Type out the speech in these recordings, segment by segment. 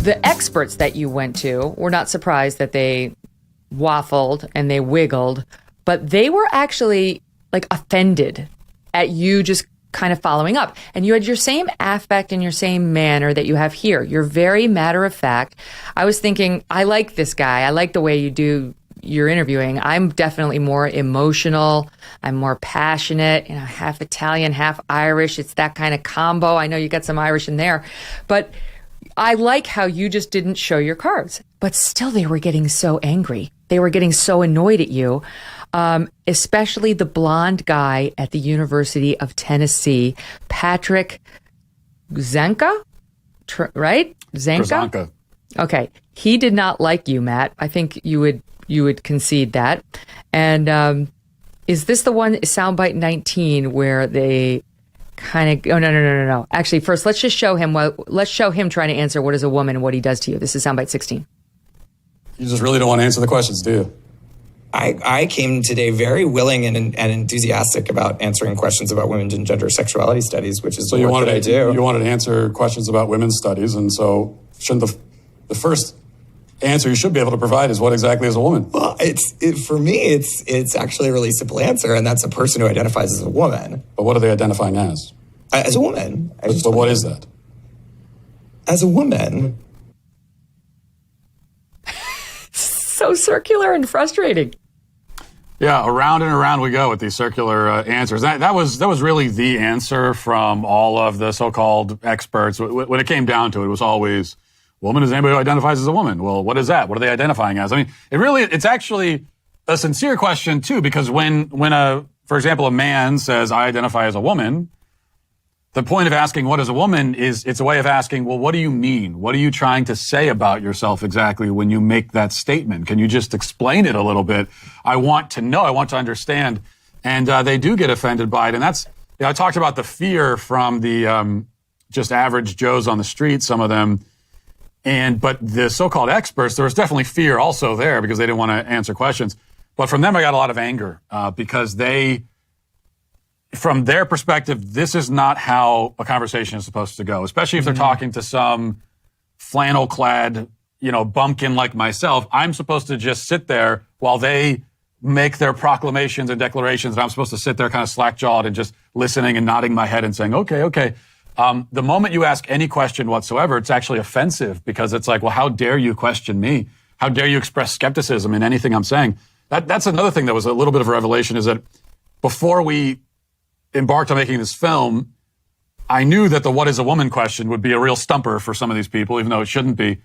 the experts that you went to, we're not surprised that they waffled and they wiggled, but they were actually like offended at you just kind of following up. And you had your same affect and your same manner that you have here. You're very matter of fact. I was thinking, I like this guy. I like the way you do your interviewing. I'm definitely more emotional. I'm more passionate, half Italian, half Irish. It's that kind of combo. I know you got some Irish in there, but I like how you just didn't show your cards, but still they were getting so angry. They were getting so annoyed at you. Especially the blonde guy at the University of Tennessee, Patrick Zanka, right? Zanka? Okay. He did not like you, Matt. I think you would concede that. And is this the one, soundbite 19, where they kind of, oh, no. Actually, first, let's just show him trying to answer what is a woman and what he does to you. This is soundbite 16. You just really don't want to answer the questions, do you? I came today very willing and enthusiastic about answering questions about women's and gender sexuality studies, which is the work that I do. You wanted to answer questions about women's studies, and so shouldn't the first answer you should be able to provide is what exactly is a woman? Well, for me, it's actually a really simple answer, and that's a person who identifies as a woman. But what are they identifying as? As a woman. But what is that? As a woman. So circular and frustrating. Yeah, around and around we go with these circular answers. That was really the answer from all of the so-called experts. When it came down to it, it was always, woman is anybody who identifies as a woman. Well, what is that? What are they identifying as? I mean, it's actually a sincere question too, because when for example, a man says, I identify as a woman, the point of asking what is a woman is it's a way of asking, well, what do you mean? What are you trying to say about yourself exactly when you make that statement? Can you just explain it a little bit? I want to know. I want to understand. And they do get offended by it. And that's, I talked about the fear from the just average Joes on the street, some of them. But the so-called experts, there was definitely fear also there because they didn't want to answer questions. But from them, I got a lot of anger because from their perspective, this is not how a conversation is supposed to go, especially if they're talking to some flannel-clad, bumpkin like myself. I'm supposed to just sit there while they make their proclamations and declarations, and I'm supposed to sit there kind of slack-jawed and just listening and nodding my head and saying, okay. The moment you ask any question whatsoever, it's actually offensive because it's like, well, how dare you question me? How dare you express skepticism in anything I'm saying? That's another thing that was a little bit of a revelation is that before we embarked on making this film, I knew that the what is a woman question would be a real stumper for some of these people, even though it shouldn't be.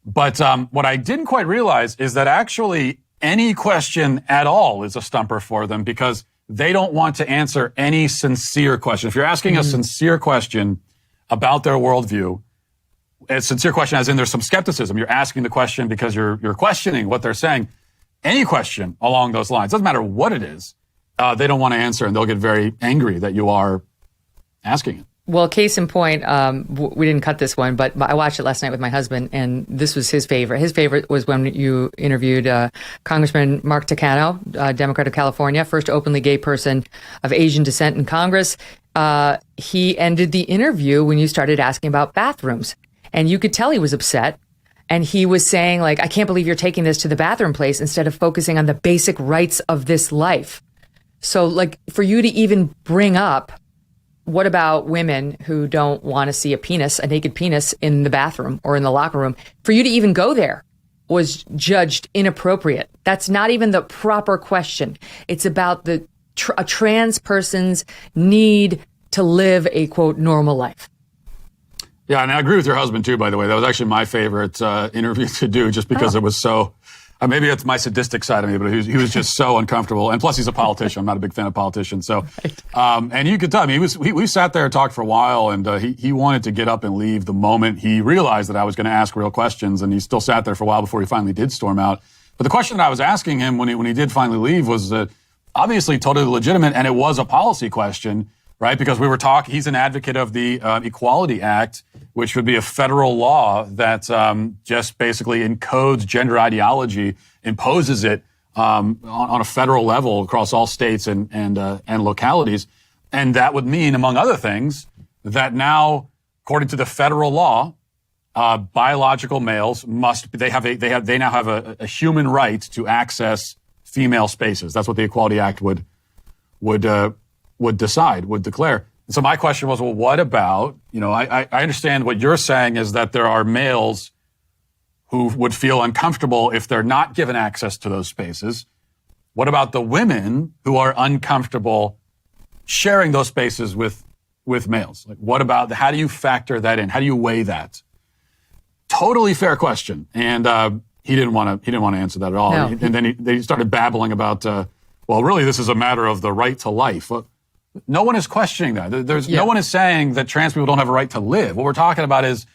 But what I didn't quite realize is that actually any question at all is a stumper for them because they don't want to answer any sincere question. If you're asking a sincere question about their worldview, a sincere question as in there's some skepticism, you're asking the question because you're questioning what they're saying. Any question along those lines, doesn't matter what it is, they don't want to answer, and they'll get very angry that you are asking it. Well, case in point, we didn't cut this one, but I watched it last night with my husband, and this was his favorite. His favorite was when you interviewed Congressman Mark Takano, Democrat of California, first openly gay person of Asian descent in Congress. He ended the interview when you started asking about bathrooms, and you could tell he was upset. And he was saying, I can't believe you're taking this to the bathroom place instead of focusing on the basic rights of this life. So, for you to even bring up, what about women who don't want to see a naked penis in the bathroom or in the locker room? For you to even go there was judged inappropriate. That's not even the proper question. It's about a trans person's need to live a, quote, normal life. Yeah, and I agree with your husband, too, by the way. That was actually my favorite interview to do just because it was so... maybe it's my sadistic side of me, but he was just so uncomfortable. And plus, he's a politician. I'm not a big fan of politicians. So, and you could tell me, we sat there and talked for a while, and he wanted to get up and leave the moment he realized that I was going to ask real questions. And he still sat there for a while before he finally did storm out. But the question that I was asking him when he did finally leave was obviously totally legitimate, and it was a policy question, right? Because we were talking, he's an advocate of the Equality Act, which would be a federal law that just basically encodes gender ideology, imposes it on a federal level across all states and localities. And that would mean, among other things, that now, according to the federal law, biological males they now have a human right to access female spaces. That's what the Equality Act would declare. So my question was, well, what about, I understand what you're saying is that there are males who would feel uncomfortable if they're not given access to those spaces. What about the women who are uncomfortable sharing those spaces with males? Like, what about, how do you factor that in? How do you weigh that? Totally fair question. And he didn't want to answer that at all. No. And then they started babbling about, well, really, this is a matter of the right to life. Well, no one is questioning that. No one is saying that trans people don't have a right to live. What we're talking about is,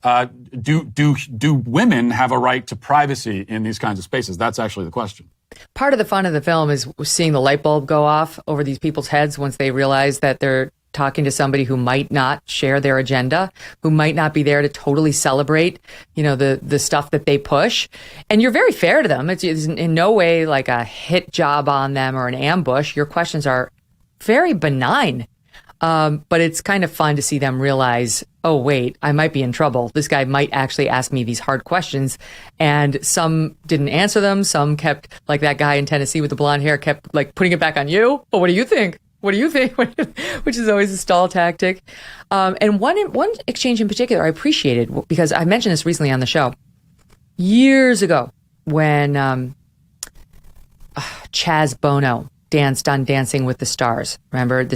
do women have a right to privacy in these kinds of spaces? That's actually the question. Part of the fun of the film is seeing the light bulb go off over these people's heads once they realize that they're talking to somebody who might not share their agenda, who might not be there to totally celebrate, the stuff that they push. And you're very fair to them. It's in no way like a hit job on them or an ambush. Your questions are very benign. But it's kind of fun to see them realize, oh, wait, I might be in trouble. This guy might actually ask me these hard questions. And some didn't answer them. Some kept, like that guy in Tennessee with the blonde hair, kept like putting it back on you. Well, what do you think? What do you think? Which is always a stall tactic. And one exchange in particular I appreciated because I mentioned this recently on the show. Years ago when Chaz Bono danced on Dancing with the Stars. Remember,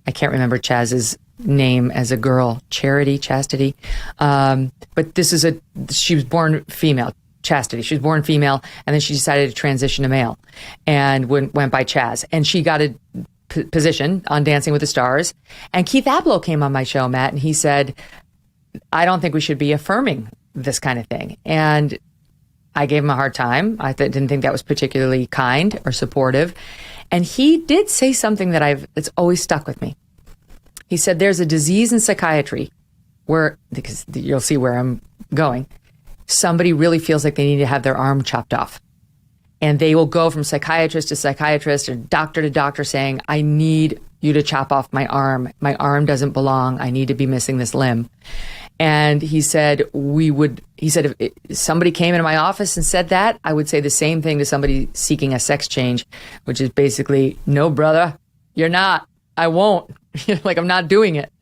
I can't remember Chaz's name as a girl, Chastity. But she was born female, Chastity. She was born female, and then she decided to transition to male and went by Chaz. And she got a position on Dancing with the Stars. And Keith Abloh came on my show, Matt, and he said, I don't think we should be affirming this kind of thing. And I gave him a hard time. I didn't think that was particularly kind or supportive. And he did say something that's always stuck with me. He said, there's a disease in psychiatry where, because you'll see where I'm going, somebody really feels like they need to have their arm chopped off. And they will go from psychiatrist to psychiatrist or doctor to doctor saying, I need you to chop off my arm. My arm doesn't belong. I need to be missing this limb. And he said, if somebody came into my office and said that, I would say the same thing to somebody seeking a sex change, which is basically, no, brother, you're not. I won't. Like, I'm not doing it.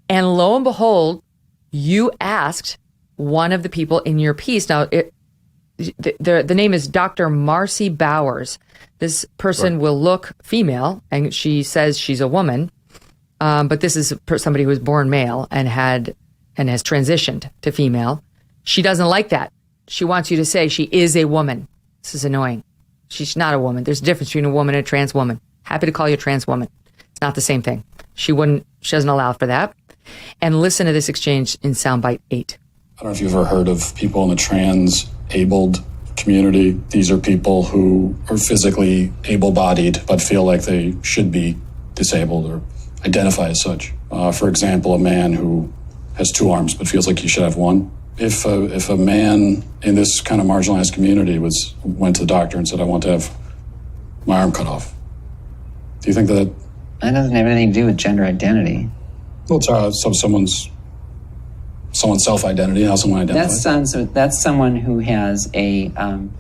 And lo and behold, you asked one of the people in your piece. Now, the name is Dr. Marcy Bowers. This person will look female, and she says she's a woman. But this is somebody who was born male and has transitioned to female. She doesn't like that. She wants you to say she is a woman. This is annoying. She's not a woman. There's a difference between a woman and a trans woman. Happy to call you a trans woman. It's not the same thing. She doesn't allow for that. And listen to this exchange in soundbite 8. I don't know if you've ever heard of people in the trans-abled community. These are people who are physically able-bodied but feel like they should be disabled or identify as such. For example, a man who has 2 arms but feels like he should have 1. If a man in this kind of marginalized community went to the doctor and said, I want to have my arm cut off, do you think that doesn't have anything to do with gender identity? Well, it's someone's self-identity, how someone identifies. That's someone who has and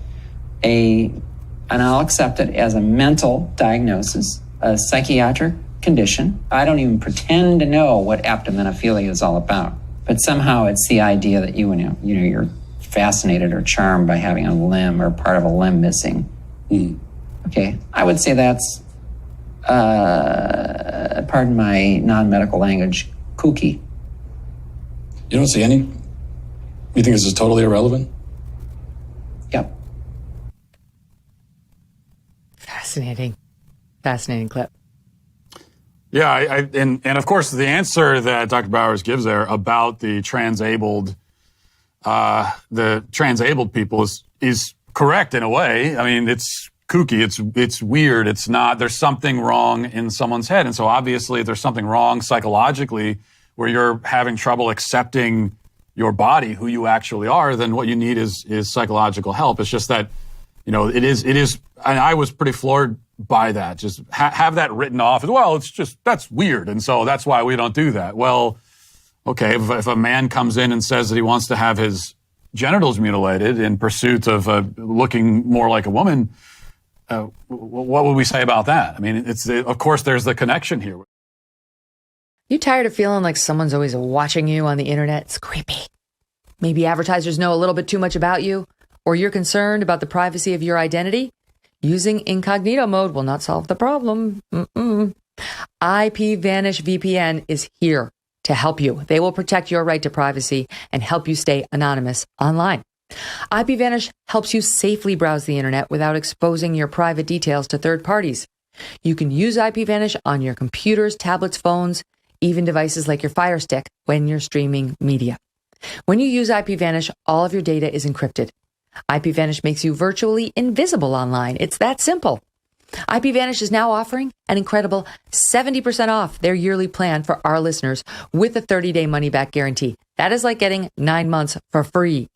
I'll accept it as a mental diagnosis, a psychiatric condition. I don't even pretend to know what aptomenophilia is all about, but somehow it's the idea that you're fascinated or charmed by having a limb or part of a limb missing. Okay, I would say that's, pardon my non-medical language, kooky. You don't see any? You think this is totally irrelevant? Yep. Fascinating clip. Yeah, and of course the answer that Dr. Bowers gives there about the transabled people is correct in a way. I mean, it's kooky, it's weird, it's not. There's something wrong in someone's head, and so obviously if there's something wrong psychologically, where you're having trouble accepting your body, who you actually are, then what you need is psychological help. It's just that, it is, and I was pretty floored by that. Just have that written off as well. It's just, that's weird. And so that's why we don't do that. Well, okay, if a man comes in and says that he wants to have his genitals mutilated in pursuit of looking more like a woman, what would we say about that? I mean, of course, there's the connection here. You tired of feeling like someone's always watching you on the internet? It's creepy. Maybe advertisers know a little bit too much about you, or you're concerned about the privacy of your identity? Using incognito mode will not solve the problem. IPVanish VPN is here to help you. They will protect your right to privacy and help you stay anonymous online. IPVanish helps you safely browse the internet without exposing your private details to third parties. You can use IPVanish on your computers, tablets, phones, even devices like your Fire Stick when you're streaming media. When you use IPVanish, all of your data is encrypted. IPVanish makes you virtually invisible online. It's that simple. IPVanish is now offering an incredible 70% off their yearly plan for our listeners with a 30-day money-back guarantee. That is like getting 9 months for free.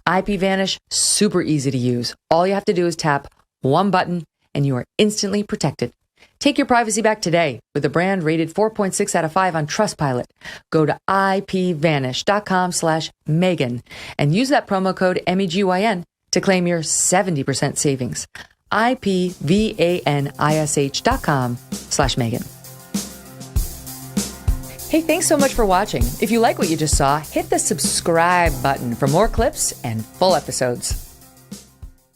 IPVanish, super easy to use. All you have to do is tap one button and you are instantly protected. Take your privacy back today with a brand rated 4.6 out of 5 on Trustpilot. Go to ipvanish.com/Megan and use that promo code MEGYN to claim your 70% savings. ipvanish.com/Megan. Hey, thanks so much for watching. If you like what you just saw, hit the subscribe button for more clips and full episodes.